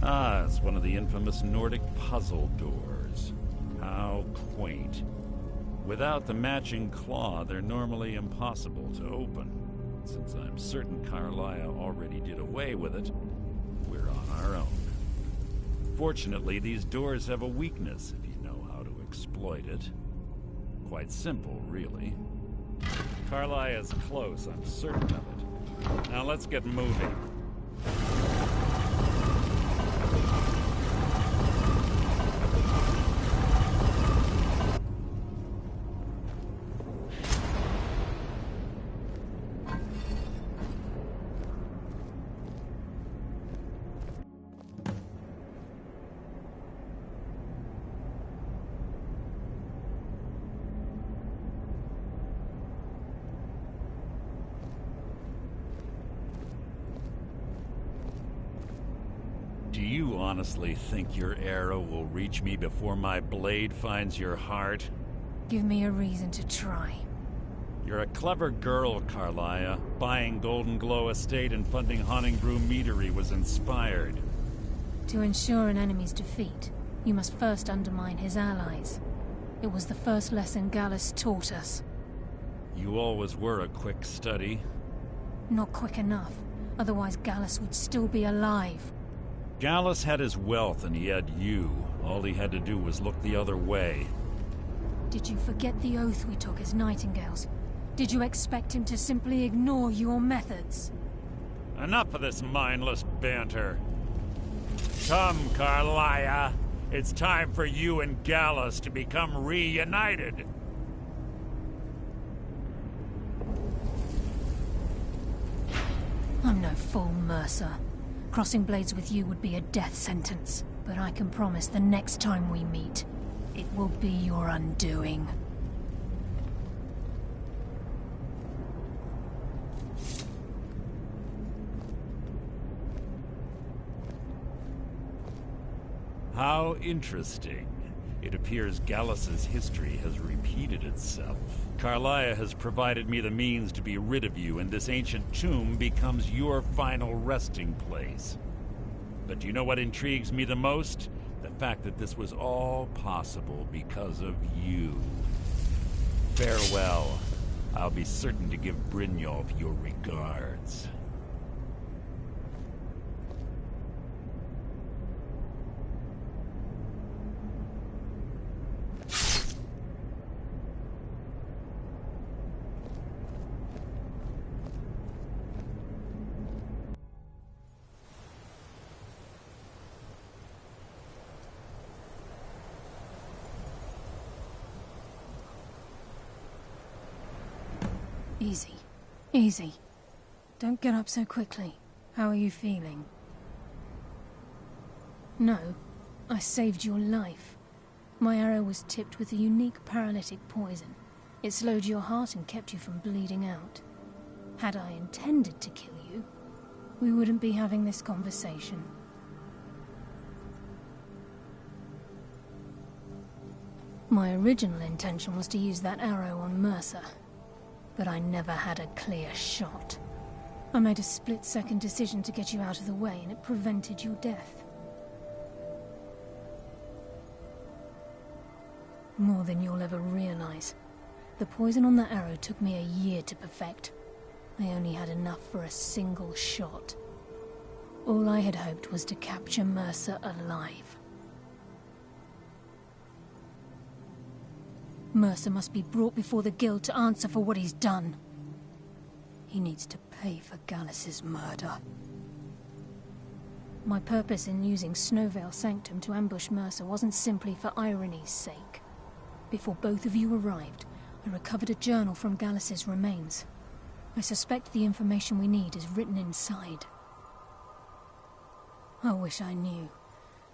Ah, it's one of the infamous Nordic puzzle doors. How quaint. Without the matching claw, they're normally impossible to open. Since I'm certain Carlia already did away with it, we're on our own. Fortunately, these doors have a weakness if you know how to exploit it. Quite simple, really. Carlia is close, I'm certain of it. Now let's get moving. Do you honestly think your arrow will reach me before my blade finds your heart? Give me a reason to try. You're a clever girl, Carlia. Buying Golden Glow Estate and funding Honningbrew Meadery was inspired. To ensure an enemy's defeat, you must first undermine his allies. It was the first lesson Gallus taught us. You always were a quick study. Not quick enough, otherwise Gallus would still be alive. Gallus had his wealth and he had you. All he had to do was look the other way. Did you forget the oath we took as Nightingales? Did you expect him to simply ignore your methods? Enough of this mindless banter. Come, Carlia. It's time for you and Gallus to become reunited. I'm no fool, Mercer. Crossing blades with you would be a death sentence. But I can promise the next time we meet, it will be your undoing. How interesting. It appears Gallus's history has repeated itself. Carlia has provided me the means to be rid of you, and this ancient tomb becomes your final resting place. But do you know what intrigues me the most? The fact that this was all possible because of you. Farewell. I'll be certain to give Brynjolf your regards. Easy. Easy. Don't get up so quickly. How are you feeling? No. I saved your life. My arrow was tipped with a unique paralytic poison. It slowed your heart and kept you from bleeding out. Had I intended to kill you, we wouldn't be having this conversation. My original intention was to use that arrow on Mercer. But I never had a clear shot. I made a split-second decision to get you out of the way, and it prevented your death. More than you'll ever realize. The poison on that arrow took me a year to perfect. I only had enough for a single shot. All I had hoped was to capture Mercer alive. Mercer must be brought before the Guild to answer for what he's done. He needs to pay for Gallus's murder. My purpose in using Snowvale Sanctum to ambush Mercer wasn't simply for irony's sake. Before both of you arrived, I recovered a journal from Gallus's remains. I suspect the information we need is written inside. I wish I knew.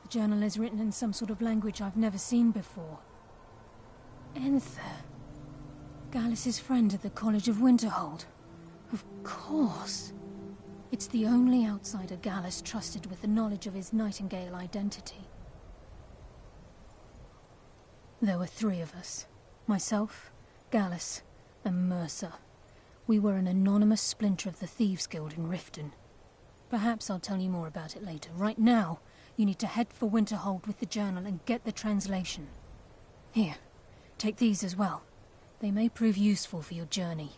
The journal is written in some sort of language I've never seen before. Enther. Gallus's friend at the College of Winterhold. Of course. It's the only outsider Gallus trusted with the knowledge of his Nightingale identity. There were 3 of us. Myself, Gallus, and Mercer. We were an anonymous splinter of the Thieves' Guild in Riften. Perhaps I'll tell you more about it later. Right now, You need to head for Winterhold with the journal and get the translation. Here, take these as well. They may prove useful for your journey.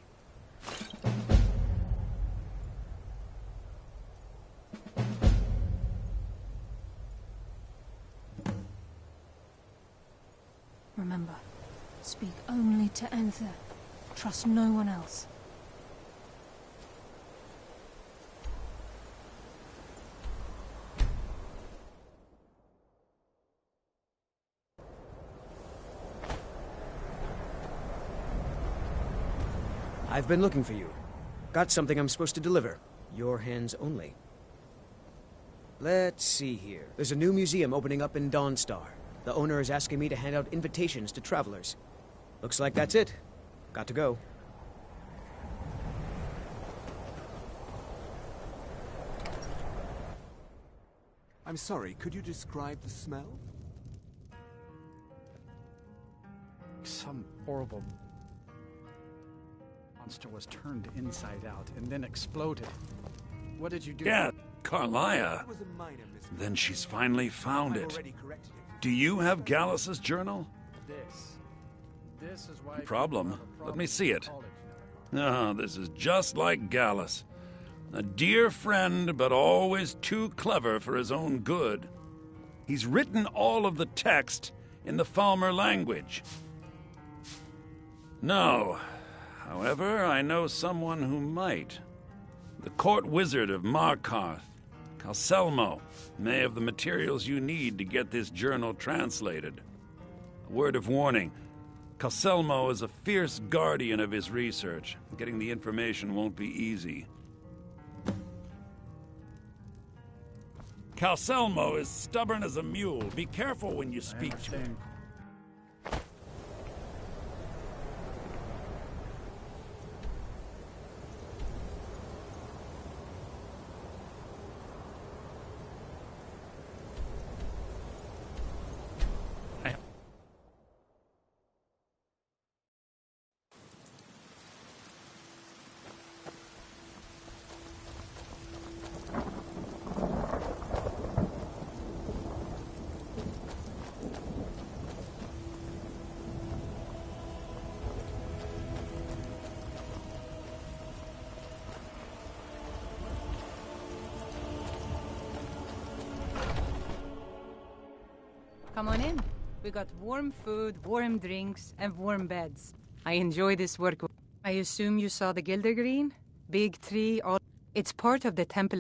Remember, speak only to Anther. Trust no one else. I've been looking for you. Got something I'm supposed to deliver. Your hands only. Let's see here. There's a new museum opening up in Dawnstar. The owner is asking me to hand out invitations to travelers. Looks like that's it. Got to go. I'm sorry, could you describe the smell? Some horrible monster was turned inside out and then exploded. What did you do? Yeah, Carlia. It was a minor mistake. Then she's finally found I've it. already corrected it. Do you have Gallus's journal? This is why Problem? Let me see it. College now. Oh, this is just like Gallus. A dear friend, but always too clever for his own good. He's written all of the text in the Falmer language. No. However, I know someone who might. The court wizard of Markarth, Calselmo, may have the materials you need to get this journal translated. A word of warning. Calselmo is a fierce guardian of his research. Getting the information won't be easy. Calselmo is stubborn as a mule. Be careful when you speak to him. Come on in. We got warm food, warm drinks, and warm beds. I enjoy this work. I assume you saw the Gilder Green? Big tree, all... It's part of the Temple of...